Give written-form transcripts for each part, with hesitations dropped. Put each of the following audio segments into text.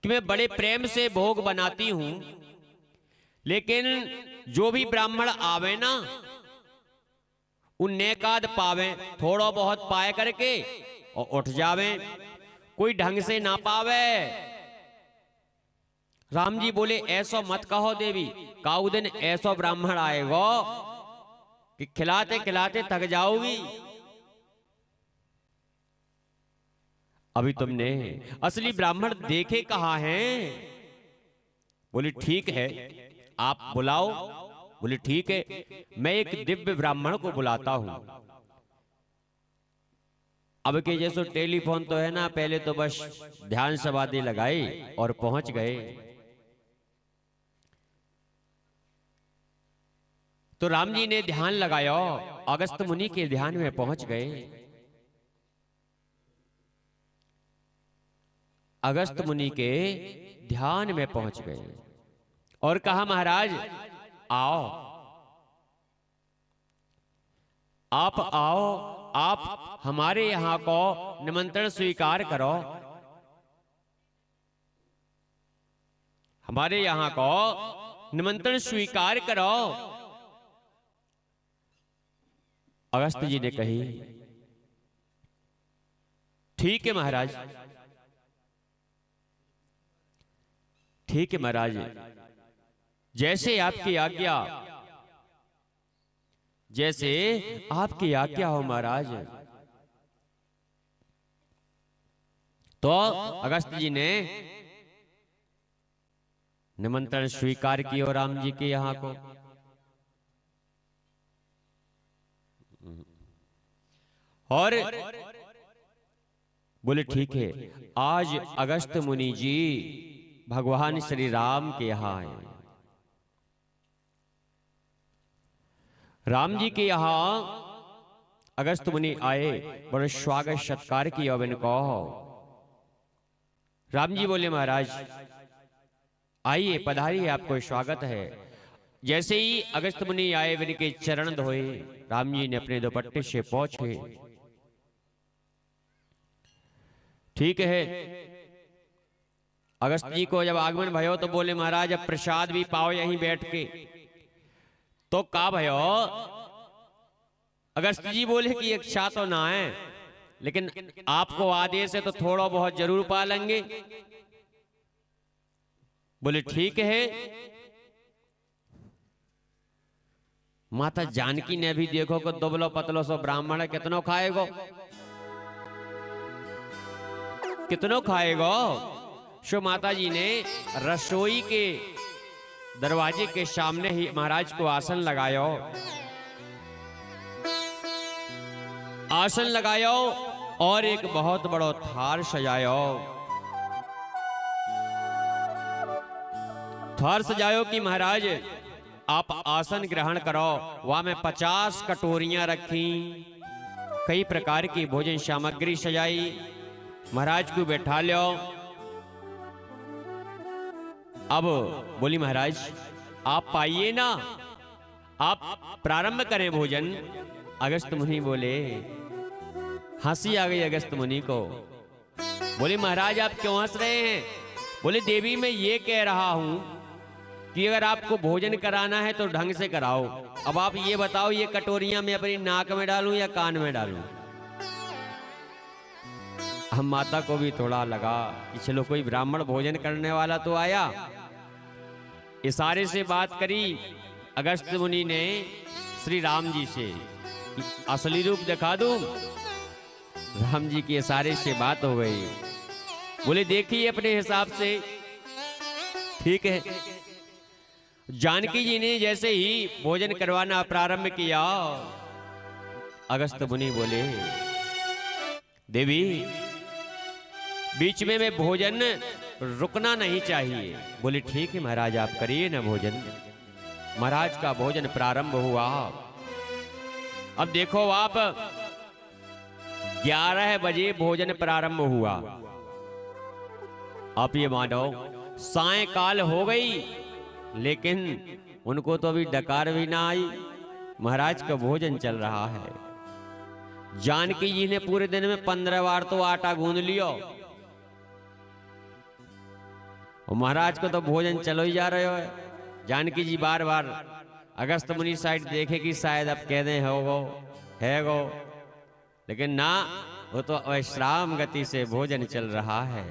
कि मैं बड़े प्रेम से भोग बनाती हूं, लेकिन जो भी ब्राह्मण आवे ना उन्हें काद पावे, थोड़ा बहुत पाए करके और उठ जावे, कोई ढंग से ना पावे। राम जी बोले ऐसा मत कहो देवी, काऊ दिन ऐसा ब्राह्मण आएगा कि खिलाते खिलाते थक जाओगी। अभी तुमने असली ब्राह्मण देखे कहाँ हैं? बोले ठीक है, आप बुलाओ। बोले ठीक है, मैं एक दिव्य ब्राह्मण को बुलाता हूं। अब के जैसे टेलीफोन तो है ना, पहले तो बस ध्यान समाधि लगाई और पहुंच गए। तो राम जी ने ध्यान लगाया, अगस्त मुनि के ध्यान में पहुंच गए। अगस्त मुनि के ध्यान में पहुंच गए और कहा महाराज आओ, आप आओ, आप हमारे यहां को निमंत्रण स्वीकार करो, हमारे यहां को निमंत्रण स्वीकार करो। अगस्त जी ने कही ठीक है महाराज, ठीक है महाराज, जैसे आपकी आज्ञा, जैसे आपकी आज्ञा हो महाराज। तो अगस्त जी ने निमंत्रण स्वीकार किया राम जी के यहां को। और बोले ठीक है, आज अगस्त मुनि जी भगवान श्री राम के यहां आए। राम जी के यहां अगस्त मुनि आए, बड़े स्वागत सत्कार किया इनको। राम जी बोले महाराज आइए पधारिए, आपको स्वागत है। जैसे ही अगस्त मुनि आए, इनके चरण धोए, राम जी ने अपने दुपट्टे से पोंछे। ठीक है, अगस्त जी को जब आगमन भयो तो बोले महाराज अब प्रसाद भी पाओ यहीं बैठ के। तो का भयो? अगस्त जी बोले कि इच्छा तो ना है, लेकिन आपको आदेश है तो थोड़ा बहुत जरूर पा लेंगे। बोले ठीक है। माता जानकी ने भी देखो को दुबलो पतलो सो ब्राह्मण है, कितनो खाएगो, कितनो खाएगो। सो माता जी ने रसोई के दरवाजे के सामने ही महाराज को आसन लगायो, आसन लगायो और एक बहुत बड़ो थार सजायो। थार सजायो कि महाराज आप आसन ग्रहण करो। वहां में 50 कटोरियां रखी, कई प्रकार की भोजन सामग्री सजाई, महाराज को बैठा लो। अब बोली महाराज आप पाइए ना, आप प्रारंभ करें भोजन। अगस्त मुनि बोले, हंसी आ गई अगस्त मुनि को। बोले महाराज आप क्यों हंस रहे हैं? बोले देवी मैं ये कह रहा हूं कि अगर आपको भोजन कराना है तो ढंग से कराओ। अब आप ये बताओ, ये कटोरियां मैं अपनी नाक में डालूं या कान में डालूं? हम माता को भी थोड़ा लगा कि चलो कोई ब्राह्मण भोजन करने वाला तो आया। इशारे से बात करी अगस्त मुनि ने श्री राम जी से, असली रूप दिखा दूं। राम जी के इशारे से बात हो गई। बोले देखिए अपने हिसाब से। ठीक है, जानकी जी ने जैसे ही भोजन करवाना प्रारंभ किया, अगस्त मुनि बोले देवी बीच में भोजन रुकना नहीं चाहिए। बोले ठीक है महाराज आप करिए ना भोजन। महाराज का भोजन प्रारंभ हुआ। अब देखो आप 11 बजे भोजन प्रारंभ हुआ। आप ये मानो सायंकाल हो गई, लेकिन उनको तो अभी डकार भी ना आई। महाराज का भोजन चल रहा है। जानकी जी ने पूरे दिन में 15 बार तो आटा गूंद लियो। और महाराज को तो भोजन चलो ही जा रहे हो। जानकी जी बार बार अगस्त मुनि साइड देखे कि शायद अब कह दें हो गो है गो, लेकिन ना, वो तो विश्राम गति से भोजन चल रहा है।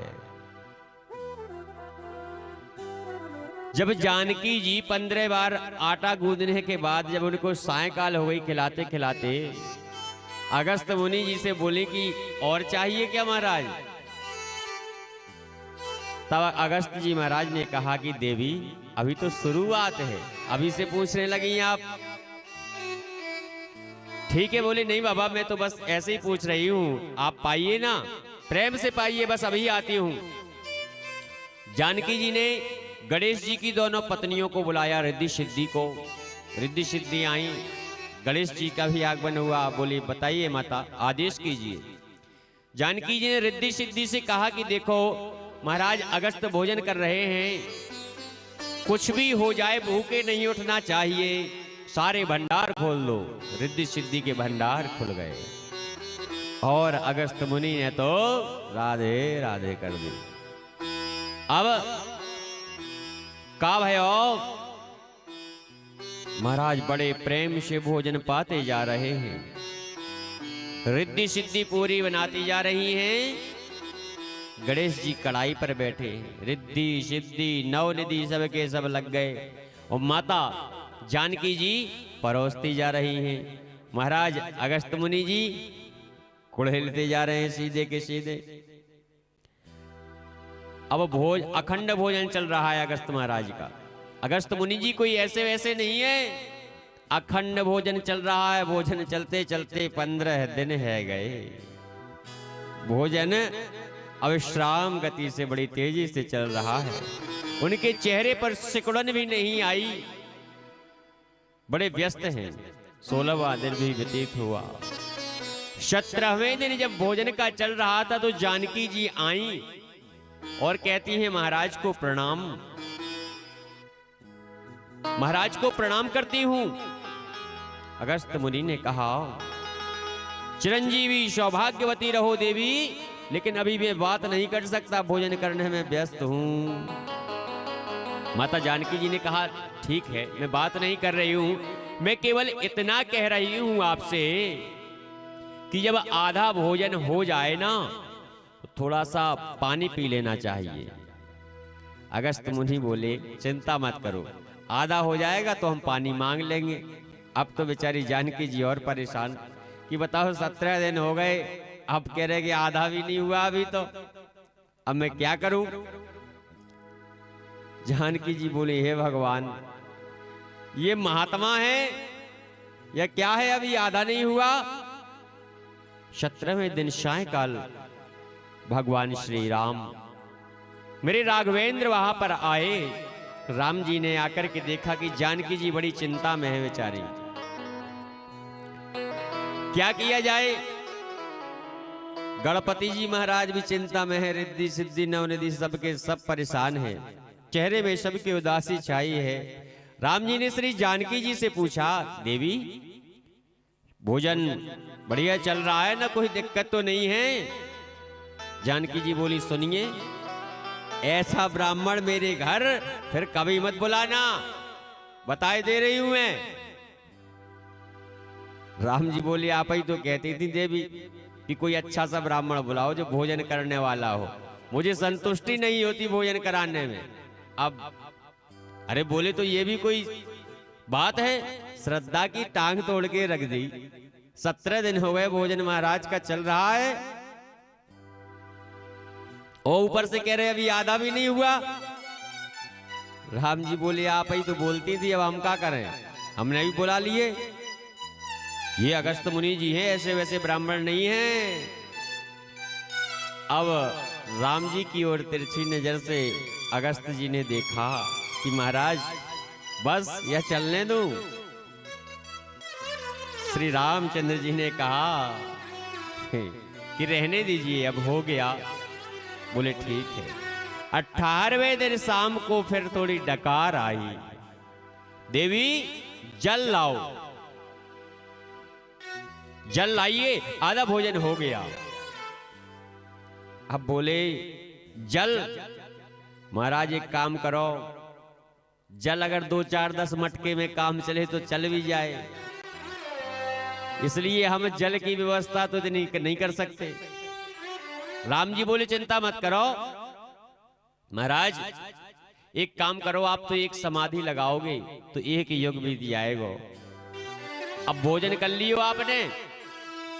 जब जानकी जी 15 बार आटा गूंदने के बाद जब उनको सायकाल हो गई खिलाते खिलाते, अगस्त मुनि जी से बोले कि और चाहिए क्या महाराज? तब अगस्त जी महाराज ने कहा कि देवी अभी तो शुरुआत है, अभी से पूछने लगी आप। ठीक है, बोले नहीं बाबा मैं तो बस ऐसे ही पूछ रही हूं, आप पाइए ना, प्रेम से पाइए, बस अभी आती हूं। जानकी जी ने गणेश जी की दोनों पत्नियों को बुलाया, रिद्धि सिद्धि को। रिद्धि सिद्धि आई, गणेश जी का भी आगमन हुआ। बोली बताइए माता, आदेश कीजिए। जानकी जी ने रिद्धि सिद्धि से कहा कि देखो महाराज अगस्त भोजन कर रहे हैं, कुछ भी हो जाए भूखे नहीं उठना चाहिए, सारे भंडार खोल दो। रिद्धि सिद्धि के भंडार खुल गए और अगस्त मुनि ने तो राधे राधे कर दी। अब का भयो महाराज बड़े प्रेम से भोजन पाते जा रहे हैं, रिद्धि सिद्धि पूरी बनाती जा रही हैं। गणेश जी कढ़ाई पर बैठे, रिद्धि सिद्धि नवनिधि सब के सब लग गए और माता जानकी जी परोसती जा रही हैं। महाराज अगस्त मुनि जी कुड़ेलते जा रहे हैं सीधे के सीधे। अब अखंड भोजन चल रहा है अगस्त महाराज का। अगस्त मुनि जी कोई ऐसे वैसे नहीं है, अखंड भोजन चल रहा है। भोजन चलते चलते 15 दिन है गए। भोजन अविश्राम गति से बड़ी तेजी से चल रहा है। उनके चेहरे पर सिकुड़न भी नहीं आई, बड़े व्यस्त हैं। 16वां दिन भी व्यतीत हुआ। 17वें दिन जब भोजन का चल रहा था तो जानकी जी आई और कहती हैं महाराज को प्रणाम, महाराज को प्रणाम करती हूं। अगस्त मुनि ने कहा चिरंजीवी सौभाग्यवती रहो देवी, लेकिन अभी मैं बात नहीं कर सकता, भोजन करने में व्यस्त हूं। माता जानकी जी ने कहा ठीक है, मैं बात नहीं कर रही हूं, मैं केवल इतना कह रही हूं आपसे कि जब आधा भोजन हो जाए ना तो थोड़ा सा पानी पी लेना चाहिए। अगस्त मुनि बोले चिंता मत करो, आधा हो जाएगा तो हम पानी मांग लेंगे। अब तो बेचारी जानकी जी और परेशान कि बताओ 17 दिन हो गए, अब कह रहे कि आधा भी नहीं हुआ अभी तो, अब मैं क्या करूं? जानकी जी बोले हे भगवान, ये महात्मा है या क्या है, अभी आधा नहीं हुआ। 17वें दिन सायकाल भगवान श्री राम मेरे राघवेंद्र वहां पर आए। राम जी ने आकर के देखा कि जानकी जी बड़ी चिंता में है बेचारी, क्या किया जाए। गणपति जी महाराज भी चिंता में है, रिद्धि सिद्धि नवनिधि सबके सब परेशान हैं, चेहरे में सबकी उदासी छाई है। राम जी ने श्री जानकी जी से पूछा देवी भोजन बढ़िया चल रहा है ना, कोई दिक्कत तो नहीं है? जानकी जी बोली सुनिए, ऐसा ब्राह्मण मेरे घर फिर कभी मत बुलाना, बताए दे रही हूं मैं। राम जी बोले आप ही तो कहती थी देवी कि कोई अच्छा सा ब्राह्मण बुलाओ जो भोजन करने वाला हो, मुझे संतुष्टि नहीं होती भोजन कराने में। अब अरे बोले तो ये भी कोई बात है, श्रद्धा की टांग तोड़ के रख दी। 17 दिन हो गए भोजन महाराज का चल रहा है और ऊपर से कह रहे अभी आधा भी नहीं हुआ। राम जी बोले आप ही तो बोलती थी, अब हम क्या करें, हमने भी बुला लिए। ये अगस्त मुनि जी हैं, ऐसे वैसे ब्राह्मण नहीं हैं। अब राम जी की ओर तिरछी नजर से अगस्त जी ने देखा कि महाराज बस यह चलने दूं। श्री रामचंद्र जी ने कहा कि रहने दीजिए, अब हो गया। बोले ठीक है। 18वें दिन शाम को फिर थोड़ी डकार आई, देवी जल लाओ, जल लाइए, आधा भोजन हो गया। अब बोले जल, महाराज एक काम करो, जल अगर 2 4 10 मटके में काम चले तो चल भी जाए, इसलिए हम जल की व्यवस्था तो नहीं कर सकते। राम जी बोले चिंता मत करो महाराज, एक काम करो, आप तो एक समाधि लगाओगे तो एक युग बीत जाएगा। अब भोजन कर लियो आपने,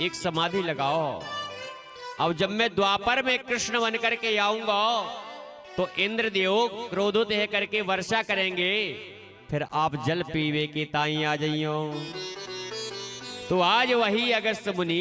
एक समाधि लगाओ। अब जब मैं द्वापर में कृष्ण बन करके आऊंगा तो इंद्रदेव क्रोधित है करके वर्षा करेंगे, फिर आप जल पीवे के ताई आ जाइयो। तो आज वही अगस्त मुनि